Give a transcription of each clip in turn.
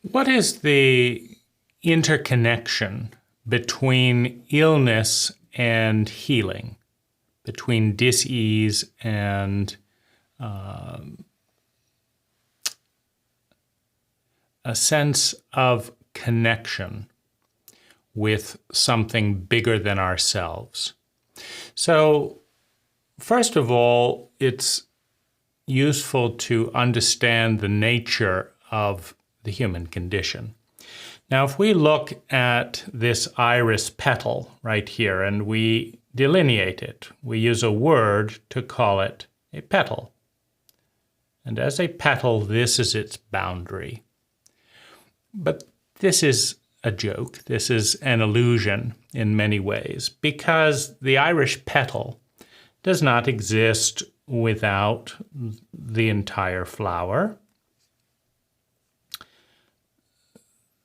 What is the interconnection between illness and healing, between dis-ease and a sense of connection with something bigger than ourselves? So, first of all, it's useful to understand the nature of the human condition. Now, if we look at this iris petal right here and we delineate it, we use a word to call it a petal. And as a petal, this is its boundary. But this is a joke. This is an illusion in many ways, because the iris petal does not exist without the entire flower.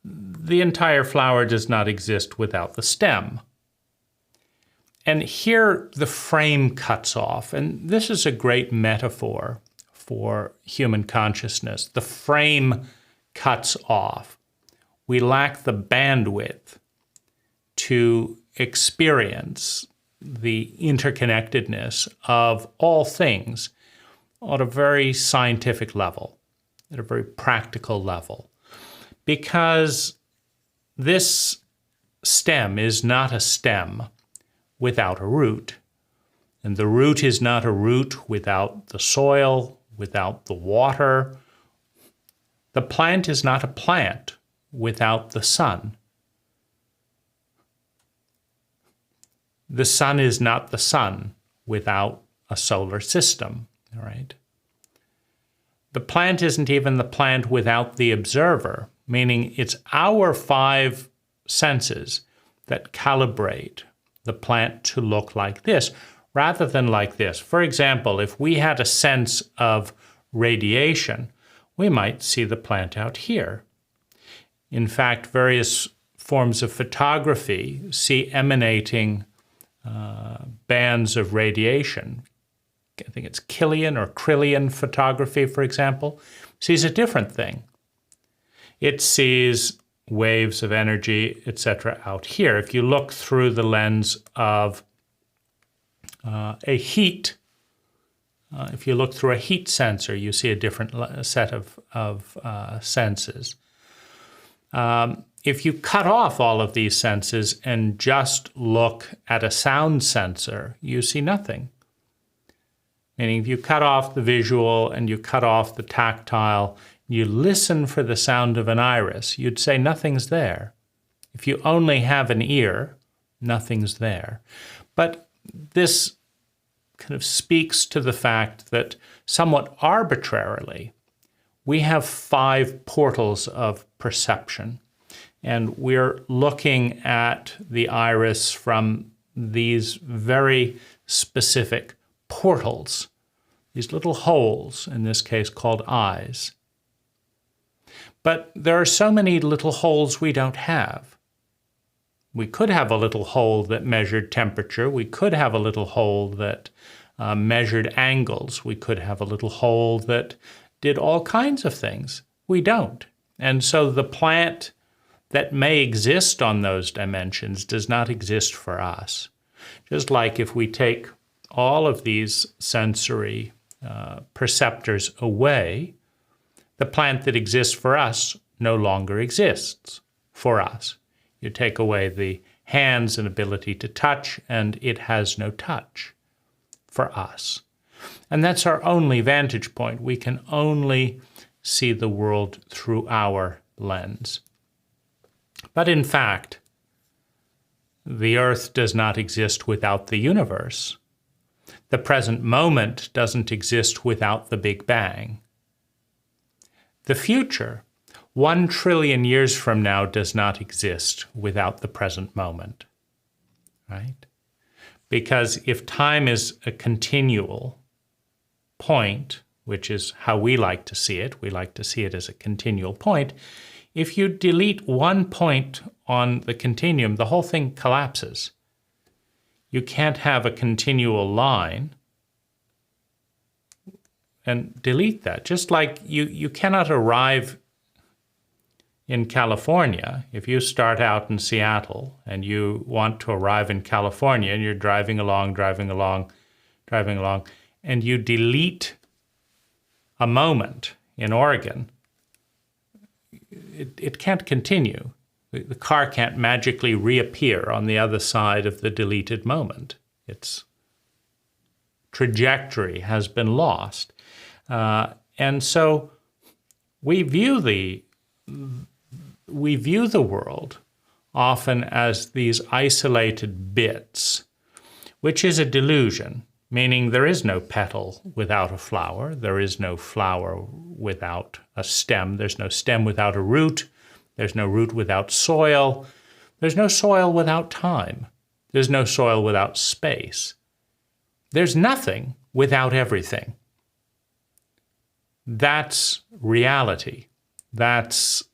The entire flower does not exist without the stem. And here the frame cuts off, and this is a great metaphor for human consciousness. The frame cuts off. We lack the bandwidth to experience the interconnectedness of all things on a very scientific level, at a very practical level. Because this stem is not a stem without a root. And the root is not a root without the soil, without the water. The plant is not a plant without the sun. The sun is not the sun without a solar system, all right? The plant isn't even the plant without the observer, meaning it's our five senses that calibrate the plant to look like this rather than like this. For example, if we had a sense of radiation, we might see the plant out here. In fact, various forms of photography see emanating bands of radiation. I think it's Killian or Krillian photography, for example, sees a different thing. It sees waves of energy, etc. out here. If you look through the lens of a heat, if you look through a heat sensor, you see a different set of senses. If you cut off all of these senses and just look at a sound sensor, you see nothing. Meaning if you cut off the visual and you cut off the tactile, you listen for the sound of an iris, you'd say nothing's there. If you only have an ear, nothing's there. But this kind of speaks to the fact that somewhat arbitrarily, we have 5 portals of perception. And we're looking at the iris from these very specific portals, these little holes, in this case called eyes. But there are so many little holes we don't have. We could have a little hole that measured temperature. We could have a little hole that measured angles. We could have a little hole that did all kinds of things. We don't. And so the plant that may exist on those dimensions does not exist for us. Just like if we take all of these sensory perceptors away, the plant that exists for us no longer exists for us. You take away the hands and ability to touch, and it has no touch for us. And that's our only vantage point. We can only see the world through our lens. But in fact, the earth does not exist without the universe. The present moment doesn't exist without the Big Bang. The future, 1 trillion years from now, does not exist without the present moment, right? Because if time is a continual point, which is how we like to see it as a continual point, if you delete 1 point on the continuum, the whole thing collapses. You can't have a continual line and delete that. Just like you cannot arrive in California, if you start out in Seattle and you want to arrive in California and you're driving along, and you delete a moment in Oregon, it can't continue. The car can't magically reappear on the other side of the deleted moment. Its trajectory has been lost. And so we view the world often as these isolated bits, which is a delusion, meaning there is no petal without a flower, there is no flower without a stem, there's no stem without a root, there's no root without soil, there's no soil without time, there's no soil without space. There's nothing without everything. That's reality. That's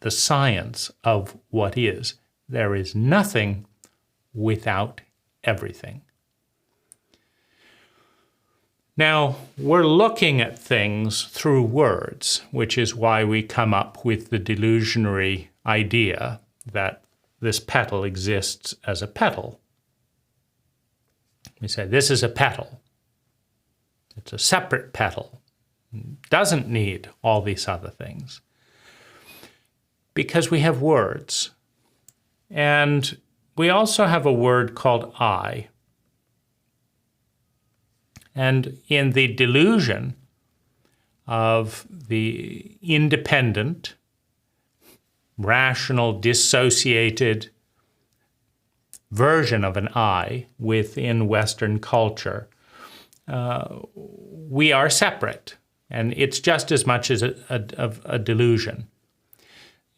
the science of what is. There is nothing without everything. Now, we're looking at things through words, which is why we come up with the delusionary idea that this petal exists as a petal. We say, this is a petal. It's a separate petal. It doesn't need all these other things. Because we have words. And we also have a word called I. And in the delusion of the independent, rational, dissociated version of an I within Western culture, we are separate. And it's just as much as a delusion.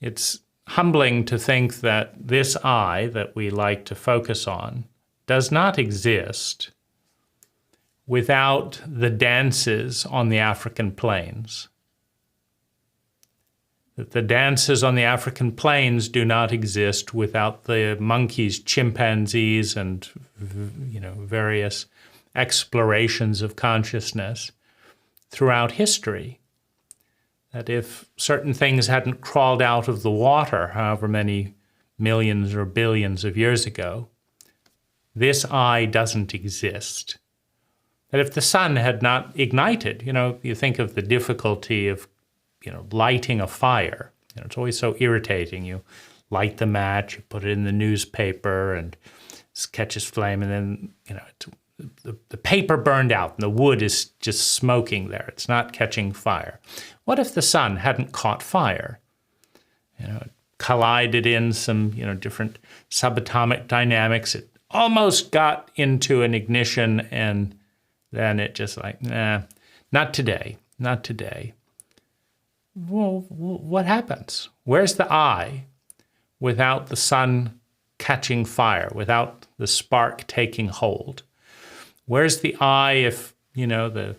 It's humbling to think that this I that we like to focus on does not exist without the dances on the African plains. That the dances on the African plains do not exist without the monkeys, chimpanzees, and various explorations of consciousness throughout history. That if certain things hadn't crawled out of the water, however many millions or billions of years ago, this I doesn't exist. That if the sun had not ignited, you think of the difficulty of, lighting a fire. It's always so irritating. You light the match, you put it in the newspaper, and it catches flame, and then, the paper burned out, and the wood is just smoking there. It's not catching fire. What if the sun hadn't caught fire? It collided in some, different subatomic dynamics. It almost got into an ignition, and then it just not today, not today. Well, what happens? Where's the I without the sun catching fire, without the spark taking hold? Where's the I if, the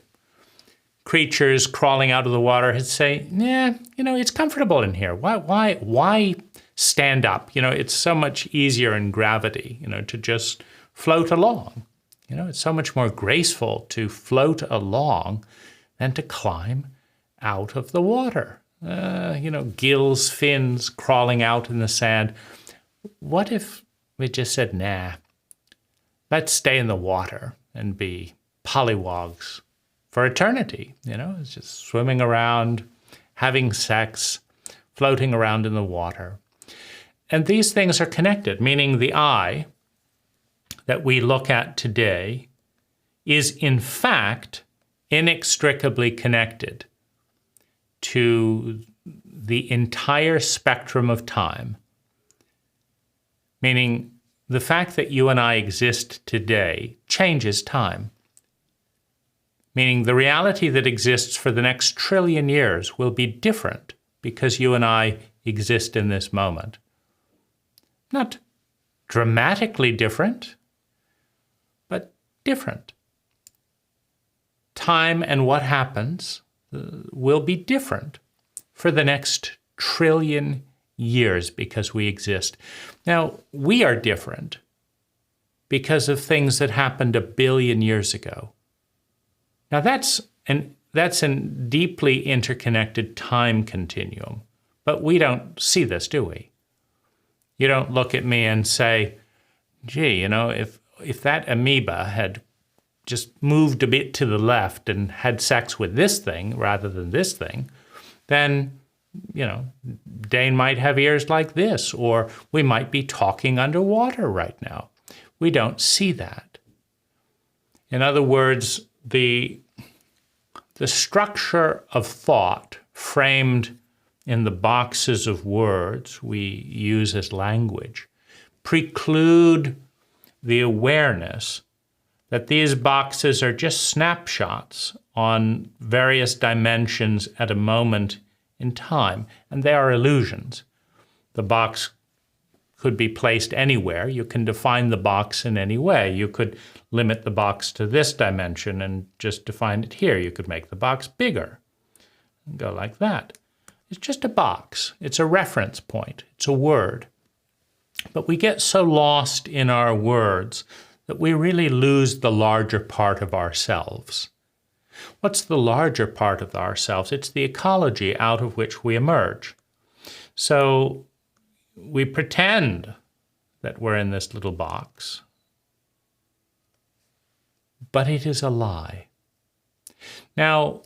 creatures crawling out of the water had say, it's comfortable in here. Why stand up? It's so much easier in gravity, to just float along. It's so much more graceful to float along than to climb out of the water. Gills, fins crawling out in the sand. What if we just said, nah, let's stay in the water and be pollywogs for eternity? It's just swimming around, having sex, floating around in the water. And these things are connected, meaning the I that we look at today is in fact inextricably connected to the entire spectrum of time. Meaning the fact that you and I exist today changes time. Meaning the reality that exists for the next trillion years will be different because you and I exist in this moment. Not dramatically different, but different. Time and what happens will be different for the next trillion years because we exist. Now, we are different because of things that happened 1 billion years ago. Now, that's a deeply interconnected time continuum, But we don't see this, do we? You don't look at me and say, gee, if that amoeba had just moved a bit to the left and had sex with this thing rather than this thing, then, Dane might have ears like this, or we might be talking underwater right now. We don't see that. In other words, the structure of thought framed in the boxes of words we use as language preclude the awareness that these boxes are just snapshots on various dimensions at a moment in time, and they are illusions. The box could be placed anywhere. You can define the box in any way. You could limit the box to this dimension and just define it here. You could make the box bigger and go like that. It's just a box. It's a reference point. It's a word. But we get so lost in our words that we really lose the larger part of ourselves. What's the larger part of ourselves? It's the ecology out of which we emerge. So we pretend that we're in this little box, but it is a lie. Now,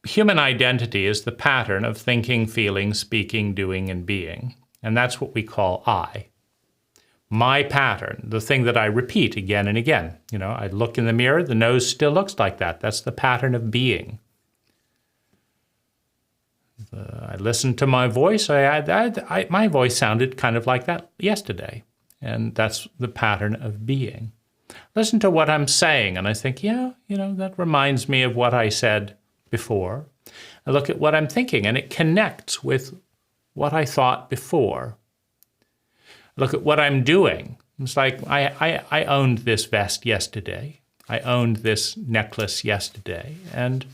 human identity is the pattern of thinking, feeling, speaking, doing, and being, and that's what we call I. My pattern, the thing that I repeat again and again. I look in the mirror, the nose still looks like that. That's the pattern of being. I listened to my voice. My voice sounded kind of like that yesterday, and that's the pattern of being. Listen to what I'm saying, and I think, that reminds me of what I said before. I look at what I'm thinking, and it connects with what I thought before. Look at what I'm doing. It's like I owned this vest yesterday. I owned this necklace yesterday. And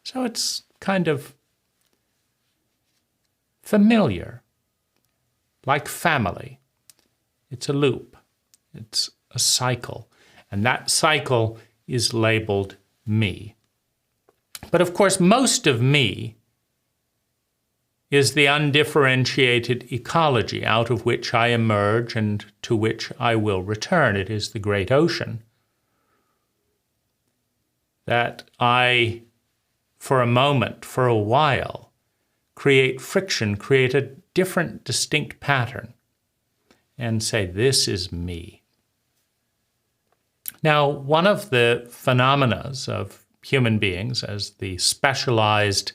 so it's kind of familiar, like family. It's a loop. It's a cycle. And that cycle is labeled me. But of course, most of me is the undifferentiated ecology out of which I emerge and to which I will return. It is the great ocean that I, for a moment, for a while, create friction, create a different, distinct pattern, and say, this is me. Now, one of the phenomena of human beings as the specialized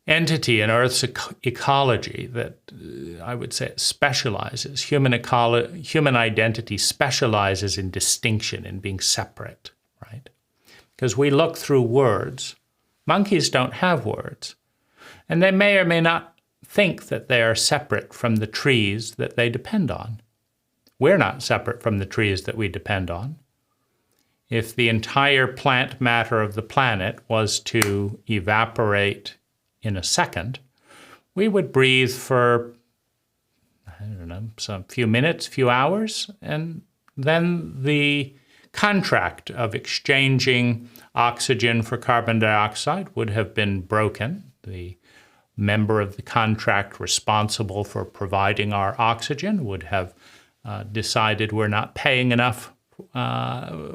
entity in Earth's ecology that I would say specializes. Human identity specializes in distinction, in being separate, right? Because we look through words. Monkeys don't have words. And they may or may not think that they are separate from the trees that they depend on. We're not separate from the trees that we depend on. If the entire plant matter of the planet was to evaporate in a second, we would breathe for, some few minutes, few hours, and then the contract of exchanging oxygen for carbon dioxide would have been broken. The member of the contract responsible for providing our oxygen would have decided we're not paying enough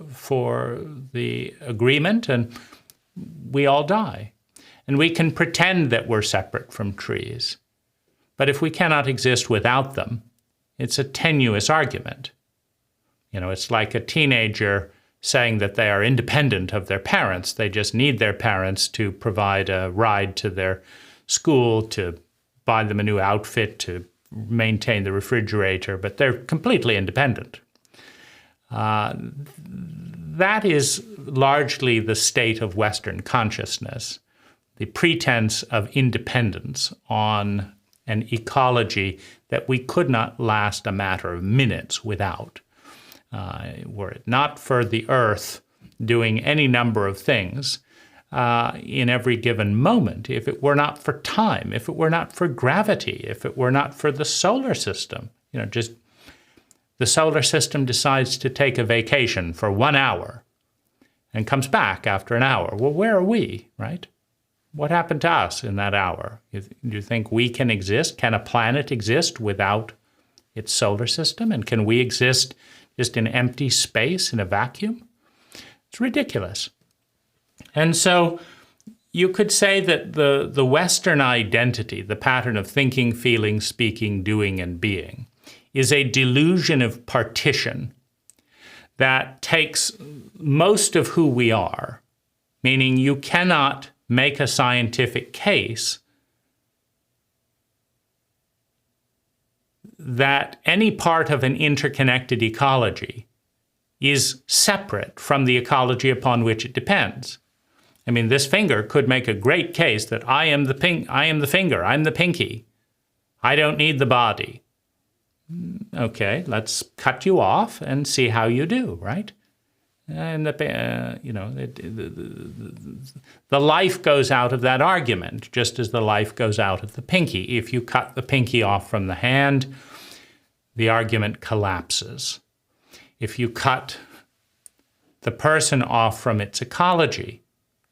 for the agreement, and we all die. And we can pretend that we're separate from trees. But if we cannot exist without them, it's a tenuous argument. It's like a teenager saying that they are independent of their parents. They just need their parents to provide a ride to their school, to buy them a new outfit, to maintain the refrigerator, but they're completely independent. That is largely the state of Western consciousness. The pretense of independence on an ecology that we could not last a matter of minutes without. Were it not for the Earth doing any number of things in every given moment, if it were not for time, if it were not for gravity, if it were not for the solar system, just the solar system decides to take a vacation for 1 hour and comes back after an hour. Well, where are we, right? what happened to us in that hour? Do you think we can exist? Can a planet exist without its solar system? And can we exist just in empty space, in a vacuum? It's ridiculous. And so you could say that the Western identity, the pattern of thinking, feeling, speaking, doing, and being, is a delusion of partition that takes most of who we are, meaning you cannot make a scientific case that any part of an interconnected ecology is separate from the ecology upon which it depends. I mean, this finger could make a great case that I am the finger, I'm the pinky. I don't need the body. Okay, let's cut you off and see how you do, right? And the life goes out of that argument, just as the life goes out of the pinky. If you cut the pinky off from the hand, the argument collapses. If you cut the person off from its ecology,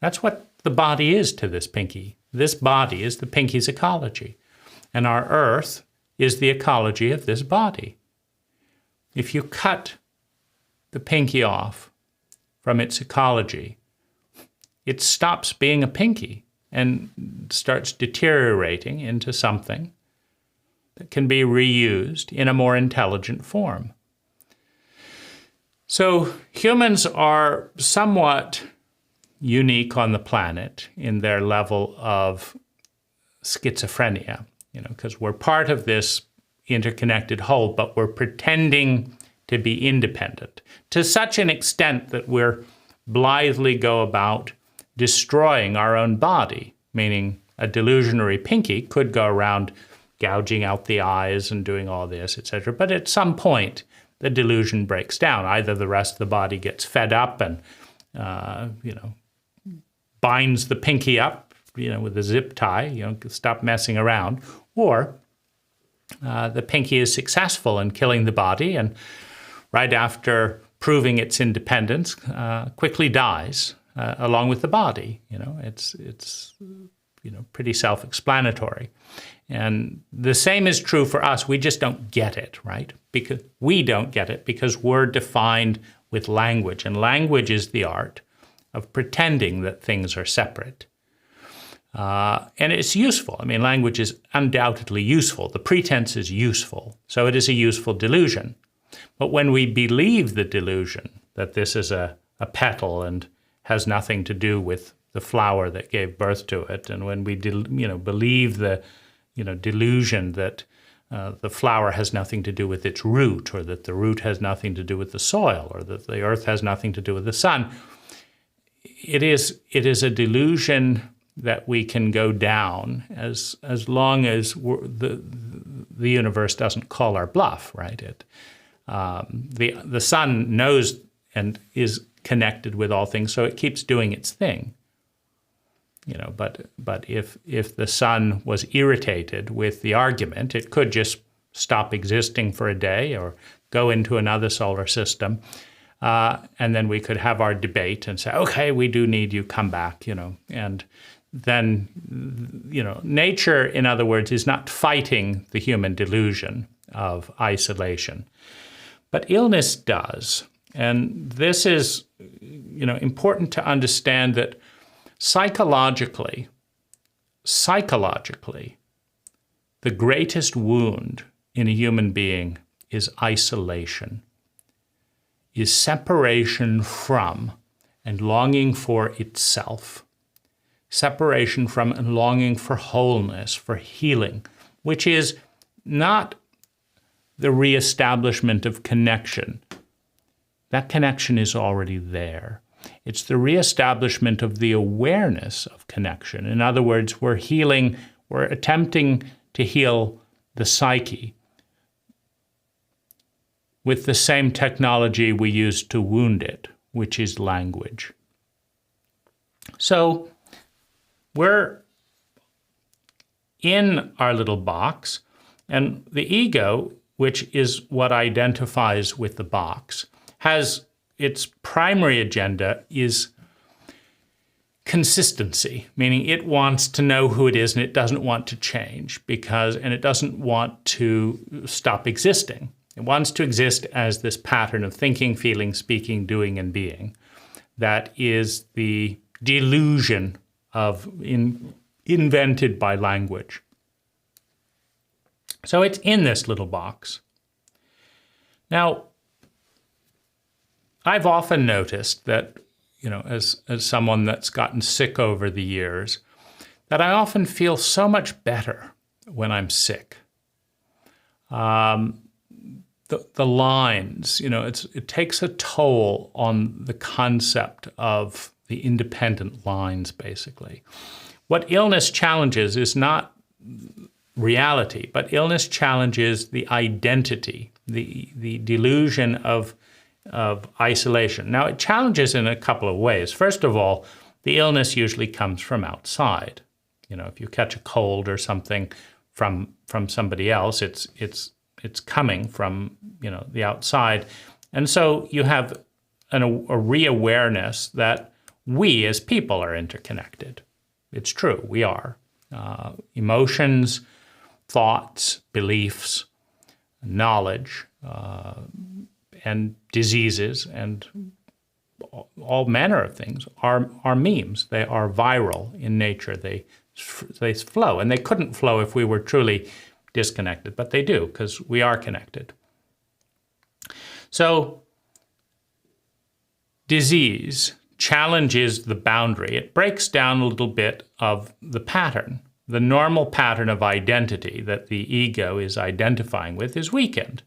that's what the body is to this pinky. This body is the pinky's ecology. And our earth is the ecology of this body. If you cut the pinky off from its ecology, it stops being a pinky and starts deteriorating into something that can be reused in a more intelligent form. So humans are somewhat unique on the planet in their level of schizophrenia, because we're part of this interconnected whole, but we're pretending to be independent to such an extent that we're blithely go about destroying our own body, meaning a delusionary pinky could go around gouging out the eyes and doing all this, etc. But at some point, the delusion breaks down. Either the rest of the body gets fed up and, binds the pinky up, with a zip tie, stop messing around, or the pinky is successful in killing the body and right after proving its independence, quickly dies along with the body. It's pretty self-explanatory. And the same is true for us. We just don't get it, right? Because we don't get it because we're defined with language, and language is the art of pretending that things are separate. And it's useful. I mean, language is undoubtedly useful. The pretense is useful, so it is a useful delusion. But when we believe the delusion that this is a petal and has nothing to do with the flower that gave birth to it, and when we believe the delusion that the flower has nothing to do with its root, or that the root has nothing to do with the soil, or that the earth has nothing to do with the sun, it is a delusion that we can go down as long as the universe doesn't call our bluff, right? The sun knows and is connected with all things, so it keeps doing its thing. But if the sun was irritated with the argument, it could just stop existing for a day or go into another solar system, and then we could have our debate and say, okay, we do need you, come back, and then, nature, in other words, is not fighting the human delusion of isolation, but illness does. And this is, important to understand that psychologically, the greatest wound in a human being is isolation, is separation from and longing for itself, separation from and longing for wholeness, for healing, which is not the reestablishment of connection. That connection is already there. It's the reestablishment of the awareness of connection. In other words, we're attempting to heal the psyche with the same technology we use to wound it, which is language. So we're in our little box, and the ego, which is what identifies with the box, has its primary agenda is consistency, meaning it wants to know who it is and it doesn't want to change and it doesn't want to stop existing. It wants to exist as this pattern of thinking, feeling, speaking, doing, and being. That is the delusion invented by language. So it's in this little box. Now, I've often noticed that, as someone that's gotten sick over the years, that I often feel so much better when I'm sick. The lines, it takes a toll on the concept of the independent lines, basically. What illness challenges is not reality, but illness challenges the identity, the delusion of isolation. Now, it challenges in a couple of ways. First of all, the illness usually comes from outside. If you catch a cold or something from somebody else, it's coming from the outside, and so you have a reawareness that we as people are interconnected. It's true, we are. Emotions, thoughts, beliefs, knowledge, and diseases, and all manner of things are memes. They are viral in nature. They flow, and they couldn't flow if we were truly disconnected, but they do, because we are connected. So disease challenges the boundary. It breaks down a little bit of the pattern. The normal pattern of identity that the ego is identifying with is weakened.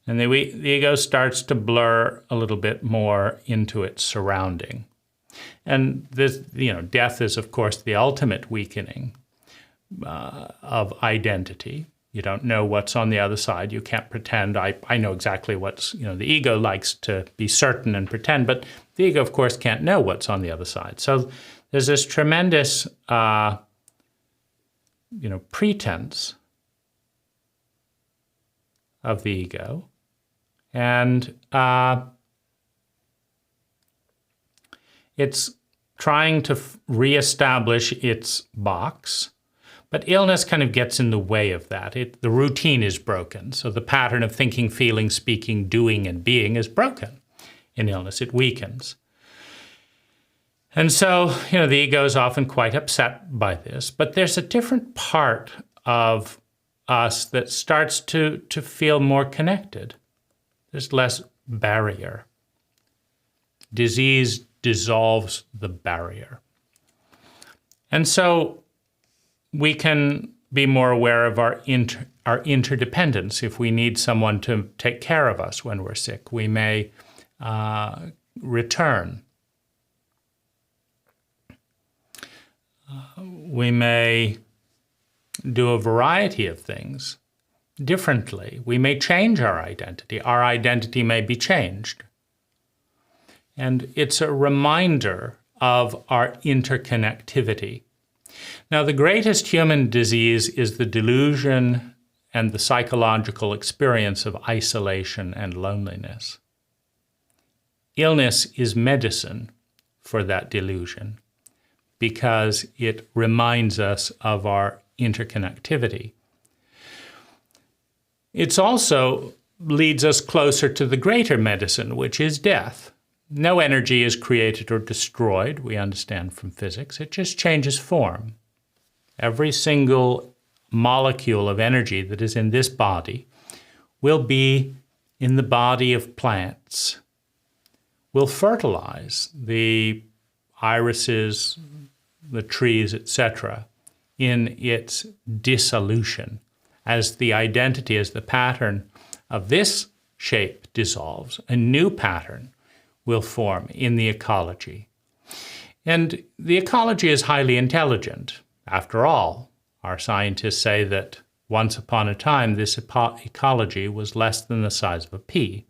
And the ego starts to blur a little bit more into its surrounding. And this, death is, of course, the ultimate weakening of identity. You don't know what's on the other side. You can't pretend. I know exactly what's, the ego likes to be certain and pretend, but the ego, of course, can't know what's on the other side. So there's this tremendous, pretense of the ego. And it's trying to reestablish its box, but illness kind of gets in the way of that. The routine is broken, so the pattern of thinking, feeling, speaking, doing, and being is broken in illness. It weakens. And so, the ego is often quite upset by this, but there's a different part of us that starts to feel more connected. There's less barrier. Disease dissolves the barrier. And so we can be more aware of our interdependence. If we need someone to take care of us when we're sick, we may return. We may do a variety of things differently. We may change our identity. Our identity may be changed. And it's a reminder of our interconnectivity. Now, the greatest human disease is the delusion and the psychological experience of isolation and loneliness. Illness is medicine for that delusion because it reminds us of our interconnectivity. It also leads us closer to the greater medicine, which is death. No energy is created or destroyed, we understand from physics. It just changes form. Every single molecule of energy that is in this body will be in the body of plants, will fertilize the irises, the trees, etc., in its dissolution. As the identity, as the pattern of this shape dissolves, a new pattern will form in the ecology. And the ecology is highly intelligent. After all, our scientists say that once upon a time, this ecology was less than the size of a pea.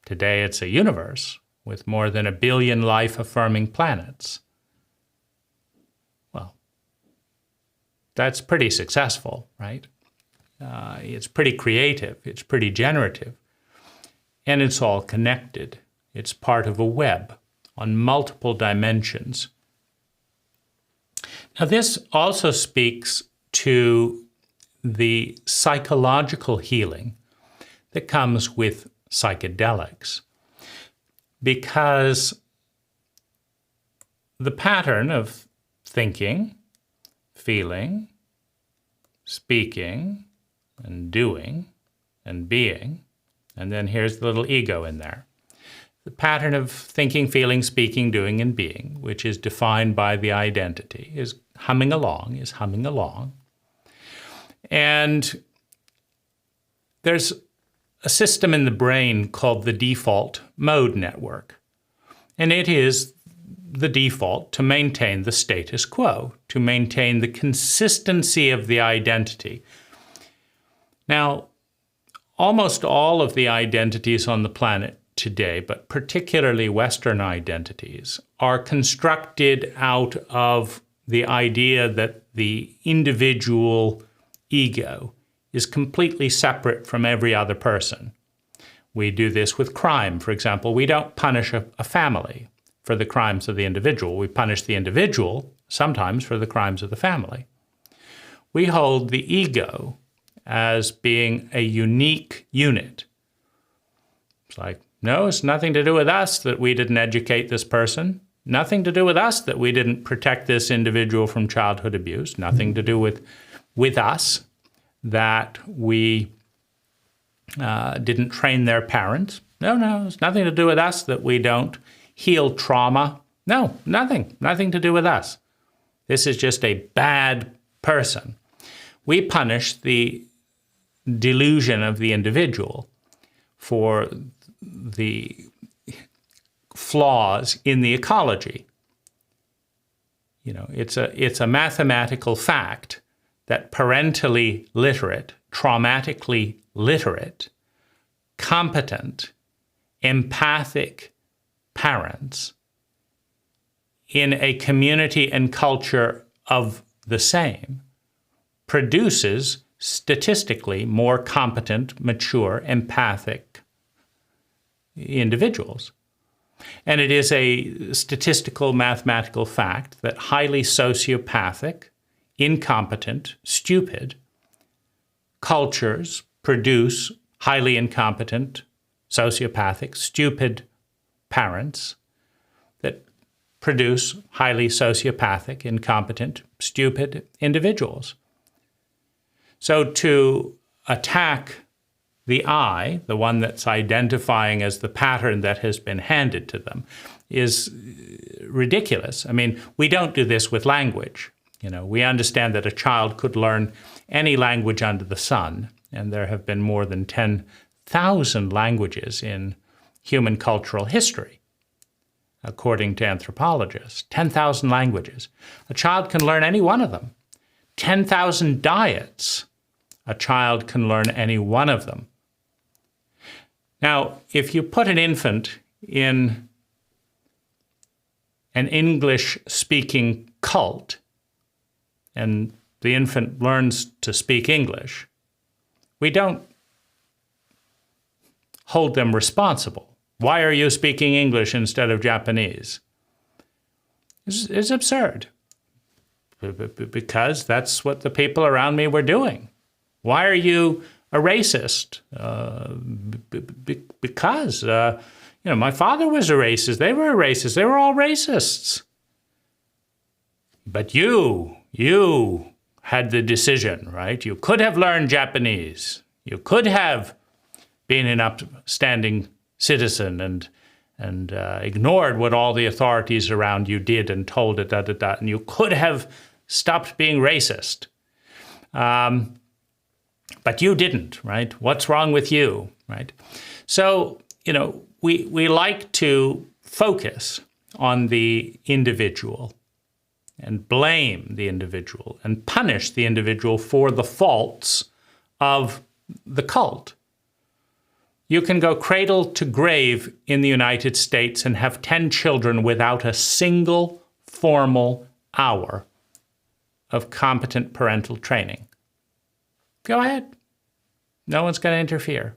Today, it's a universe with more than 1 billion life-affirming planets. Well, that's pretty successful, right? It's pretty creative, it's pretty generative, and it's all connected. It's part of a web. on multiple dimensions. Now, this also speaks to the psychological healing that comes with psychedelics, because the pattern of thinking, feeling, speaking, and doing, and being, and then here's the little ego in there. The pattern of thinking, feeling, speaking, doing, and being, which is defined by the identity, is humming along. And there's a system in the brain called the default mode network. And it is the default to maintain the status quo, to maintain the consistency of the identity. Now, almost all of the identities on the planet today, but particularly Western identities, are constructed out of the idea that the individual ego is completely separate from every other person. We do this with crime, for example. We don't punish a family for the crimes of the individual. We punish the individual sometimes for the crimes of the family. We hold the ego as being a unique unit. It's like, no, it's nothing to do with us that we didn't educate this person. Nothing to do with us that we didn't protect this individual from childhood abuse. Nothing to do with us that we didn't train their parents. No, it's nothing to do with us that we don't heal trauma. No, nothing to do with us. This is just a bad person. We punish the delusion of the individual for the flaws in the ecology. You know, it's a mathematical fact that parentally literate, traumatically literate, competent, empathic parents in a community and culture of the same produces statistically more competent, mature, empathic individuals. And it is a statistical mathematical fact that highly sociopathic, incompetent, stupid cultures produce highly incompetent, sociopathic, stupid parents that produce highly sociopathic, incompetent, stupid individuals. So to attack the I, the one that's identifying as the pattern that has been handed to them, is ridiculous. I mean, we don't do this with language. You know, we understand that a child could learn any language under the sun, and there have been more than 10,000 languages in human cultural history, according to anthropologists. 10,000 languages. A child can learn any one of them. 10,000 diets. A child can learn any one of them. Now, if you put an infant in an English-speaking cult, and the infant learns to speak English, we don't hold them responsible. Why are you speaking English instead of Japanese? It's absurd, because that's what the people around me were doing. Why are you a racist? Because, my father was a racist. They were a racist. They were all racists. But you had the decision, right? You could have learned Japanese. You could have been an upstanding citizen and ignored what all the authorities around you did and told it, and you could have stopped being racist. But you didn't, right? What's wrong with you, right? So, we like to focus on the individual and blame the individual and punish the individual for the faults of the cult. You can go cradle to grave in the United States and have 10 children without a single formal hour of competent parental training. Go ahead. No one's going to interfere.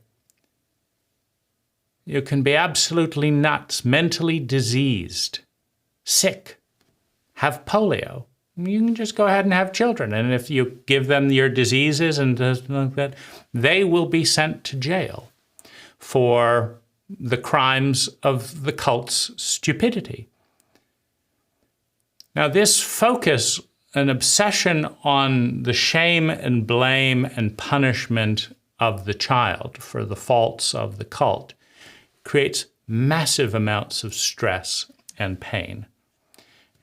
You can be absolutely nuts, mentally diseased, sick, have polio. You can just go ahead and have children. And if you give them your diseases and like that, they will be sent to jail for the crimes of the cult's stupidity. Now, this focus, an obsession on the shame and blame and punishment of the child for the faults of the cult, creates massive amounts of stress and pain.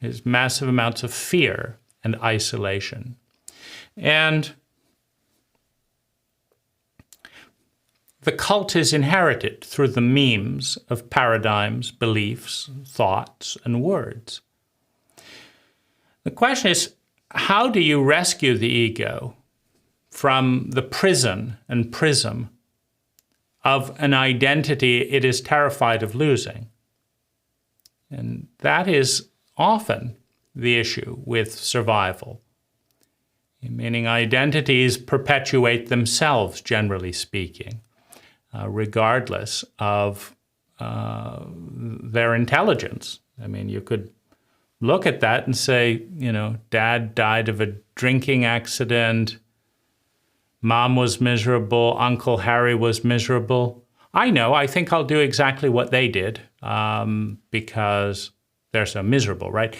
There's massive amounts of fear and isolation. And the cult is inherited through the memes of paradigms, beliefs, thoughts, and words. The question is, how do you rescue the ego from the prison and prism of an identity it is terrified of losing? And that is often the issue with survival, meaning identities perpetuate themselves, generally speaking, regardless of their intelligence. I mean, you could look at that and say, Dad died of a drinking accident, Mom was miserable, Uncle Harry was miserable. I think I'll do exactly what they did because they're so miserable, right?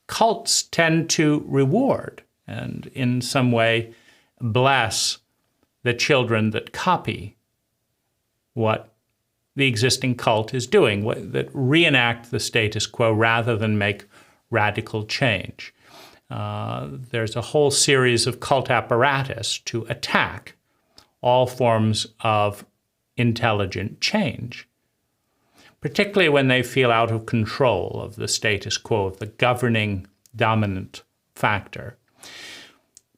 Cults tend to reward and in some way bless the children that copy what the existing cult is doing, that reenact the status quo rather than make radical change. There's a whole series of cult apparatus to attack all forms of intelligent change, particularly when they feel out of control of the status quo, of the governing dominant factor.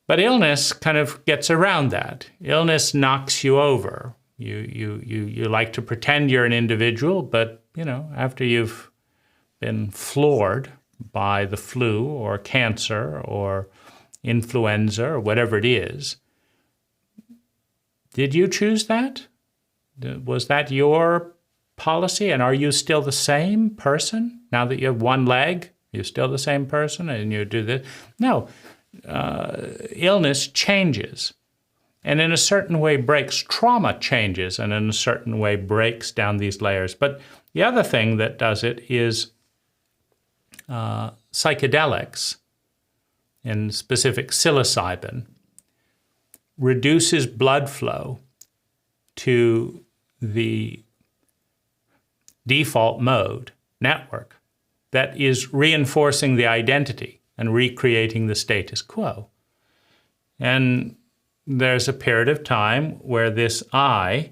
But illness kind of gets around that. Illness knocks you over. You like to pretend you're an individual, but after you've been floored by the flu or cancer or influenza or whatever it is, did you choose that? Was that your policy? And are you still the same person now that you have one leg? You're still the same person and you do this? No. Illness changes. And in a certain way breaks. Trauma changes and in a certain way breaks down these layers. But the other thing that does it is psychedelics, in specific psilocybin, reduces blood flow to the default mode network that is reinforcing the identity and recreating the status quo. And there's a period of time where this I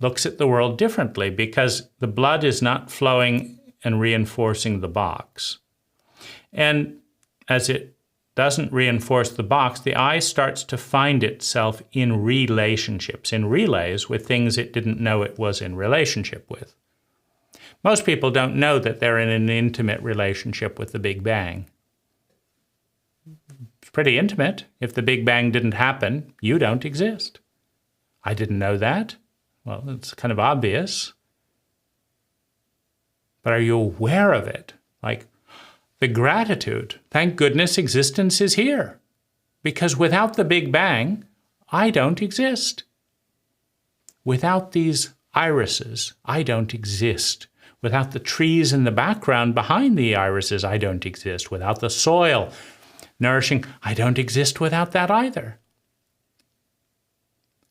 looks at the world differently because the blood is not flowing and reinforcing the box. And as it doesn't reinforce the box, the I starts to find itself in relationships, in relays with things it didn't know it was in relationship with. Most people don't know that they're in an intimate relationship with the Big Bang. It's pretty intimate. If the Big Bang didn't happen, you don't exist. I didn't know that. Well, it's kind of obvious. But are you aware of it? Like the gratitude, thank goodness existence is here. Because without the Big Bang, I don't exist. Without these irises, I don't exist. Without the trees in the background behind the irises, I don't exist. Without the soil nourishing, I don't exist without that either.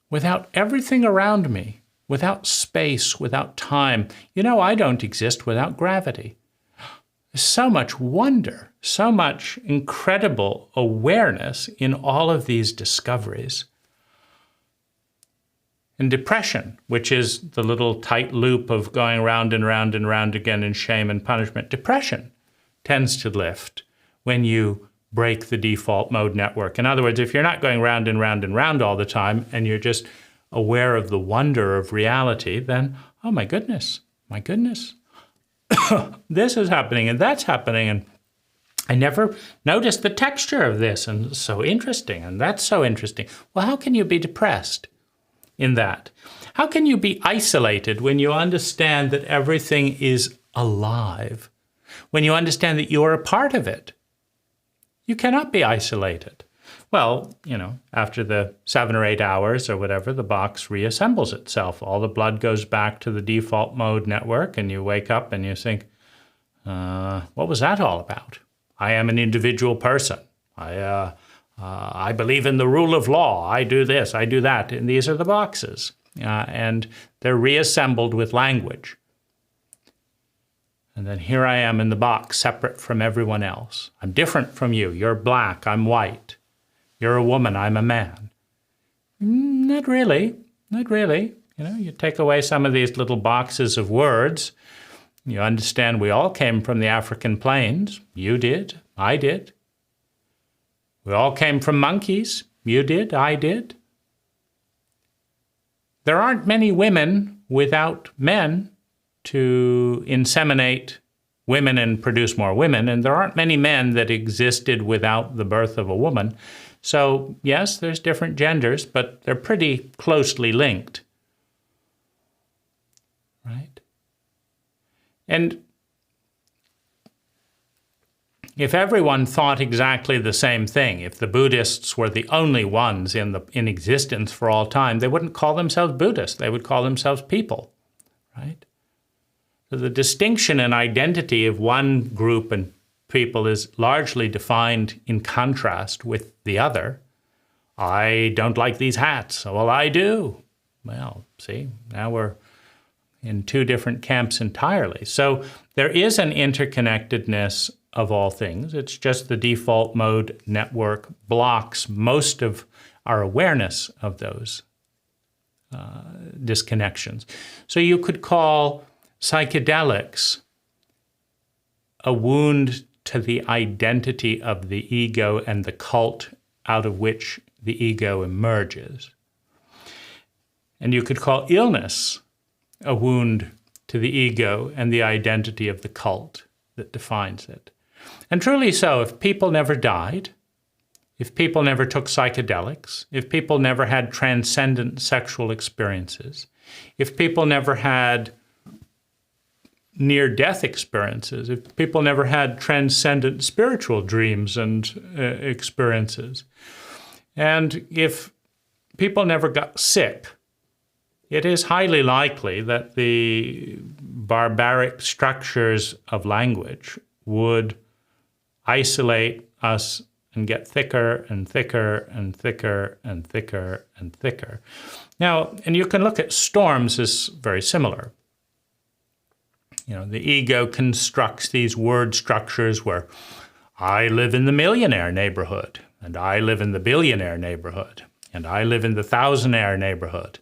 Without everything around me, without space, without time, I don't exist without gravity. There's so much wonder, so much incredible awareness in all of these discoveries. And depression, which is the little tight loop of going round and round and round again in shame and punishment, depression tends to lift when you break the default mode network. In other words, if you're not going round and round and round all the time and you're just aware of the wonder of reality, then, oh my goodness, this is happening and that's happening. And I never noticed the texture of this and it's so interesting and that's so interesting. Well, how can you be depressed in that? How can you be isolated when you understand that everything is alive? When you understand that you're a part of it? You cannot be isolated. Well, after the 7 or 8 hours or whatever, the box reassembles itself. All the blood goes back to the default mode network, and you wake up and you think, what was that all about? I am an individual person. I believe in the rule of law. I do this, I do that. And these are the boxes. And they're reassembled with language. And then here I am in the box, separate from everyone else. I'm different from you. You're black, I'm white. You're a woman, I'm a man. Not really, not really. You take away some of these little boxes of words, you understand we all came from the African plains. You did, I did. We all came from monkeys. You did, I did. There aren't many women without men to inseminate women and produce more women, and there aren't many men that existed without the birth of a woman. So yes, there's different genders, but they're pretty closely linked, right? And if everyone thought exactly the same thing, if the Buddhists were the only ones in existence for all time, they wouldn't call themselves Buddhists. They would call themselves people, right? So the distinction and identity of one group and people is largely defined in contrast with the other. I don't like these hats. Well, I do. Well, see, now we're in two different camps entirely. So there is an interconnectedness of all things. It's just the default mode network blocks most of our awareness of those disconnections. So you could call psychedelics a wound to the identity of the ego and the cult out of which the ego emerges. And you could call illness a wound to the ego and the identity of the cult that defines it. And truly so, if people never died, if people never took psychedelics, if people never had transcendent sexual experiences, if people never had near-death experiences, if people never had transcendent spiritual dreams and experiences, and if people never got sick, it is highly likely that the barbaric structures of language would isolate us and get thicker and thicker and thicker and thicker and thicker. Now, and you can look at storms as very similar. The ego constructs these word structures where I live in the millionaire neighborhood, and I live in the billionaire neighborhood, and I live in the thousandaire neighborhood,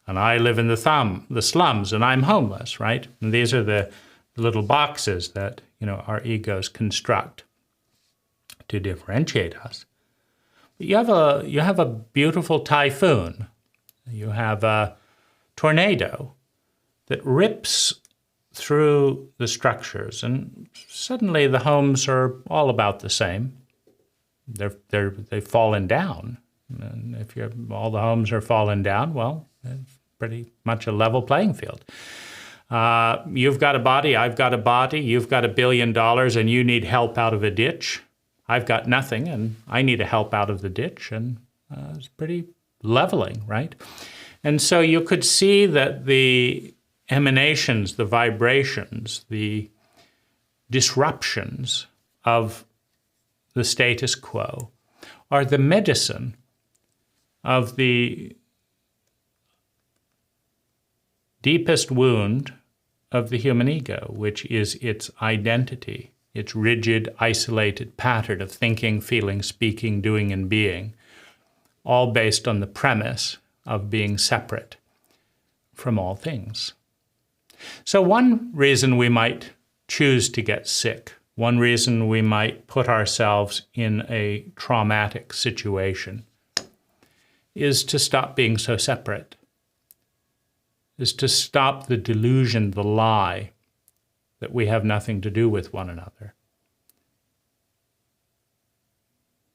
and I live in the slums, and I'm homeless, right? And these are the little boxes that, our egos construct to differentiate us. But you have a beautiful typhoon. You have a tornado that rips through the structures, and suddenly the homes are all about the same. They've fallen down. And if all the homes are fallen down, well, it's pretty much a level playing field. You've got a body, I've got a body, you've got $1 billion and you need help out of a ditch. I've got nothing and I need a help out of the ditch, and it's pretty leveling, right? And so you could see that the emanations, the vibrations, the disruptions of the status quo are the medicine of the deepest wound of the human ego, which is its identity, its rigid, isolated pattern of thinking, feeling, speaking, doing, and being, all based on the premise of being separate from all things. So one reason we might choose to get sick, one reason we might put ourselves in a traumatic situation, is to stop being so separate, is to stop the delusion, the lie, that we have nothing to do with one another.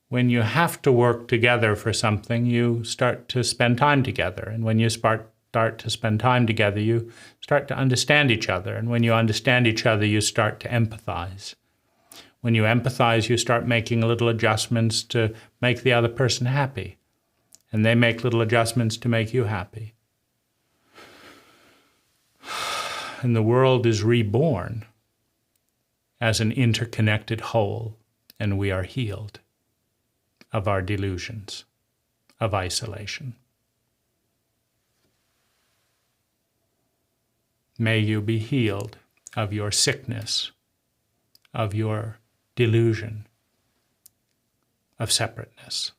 When you have to work together for something, you start to spend time together. And when you start to spend time together, you start to understand each other. And when you understand each other, you start to empathize. When you empathize, you start making little adjustments to make the other person happy. And they make little adjustments to make you happy. And the world is reborn as an interconnected whole, and we are healed of our delusions of isolation. May you be healed of your sickness, of your delusion of separateness.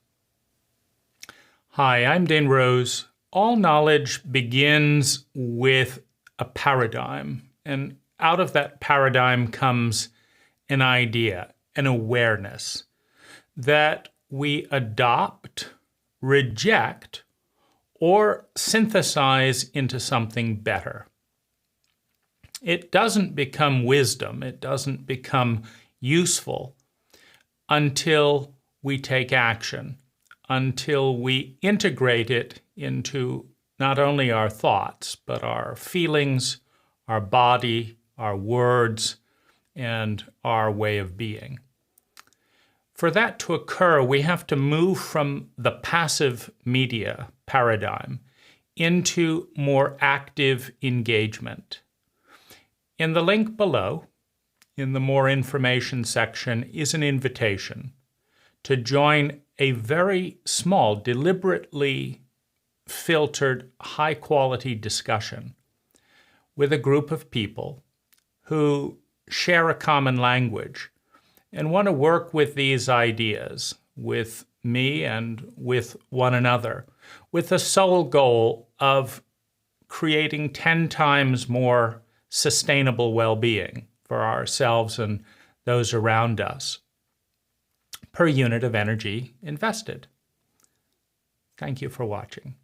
Hi, I'm Dane Rose. All knowledge begins with a paradigm, and out of that paradigm comes an idea, an awareness that we adopt, reject, or synthesize into something better. It doesn't become wisdom, it doesn't become useful until we take action, until we integrate it into not only our thoughts, but our feelings, our body, our words, and our way of being. For that to occur, we have to move from the passive media paradigm into more active engagement. In the link below, in the More Information section, is an invitation to join a very small, deliberately filtered, high-quality discussion with a group of people who share a common language and want to work with these ideas, with me and with one another, with the sole goal of creating 10 times more sustainable well-being for ourselves and those around us per unit of energy invested. Thank you for watching.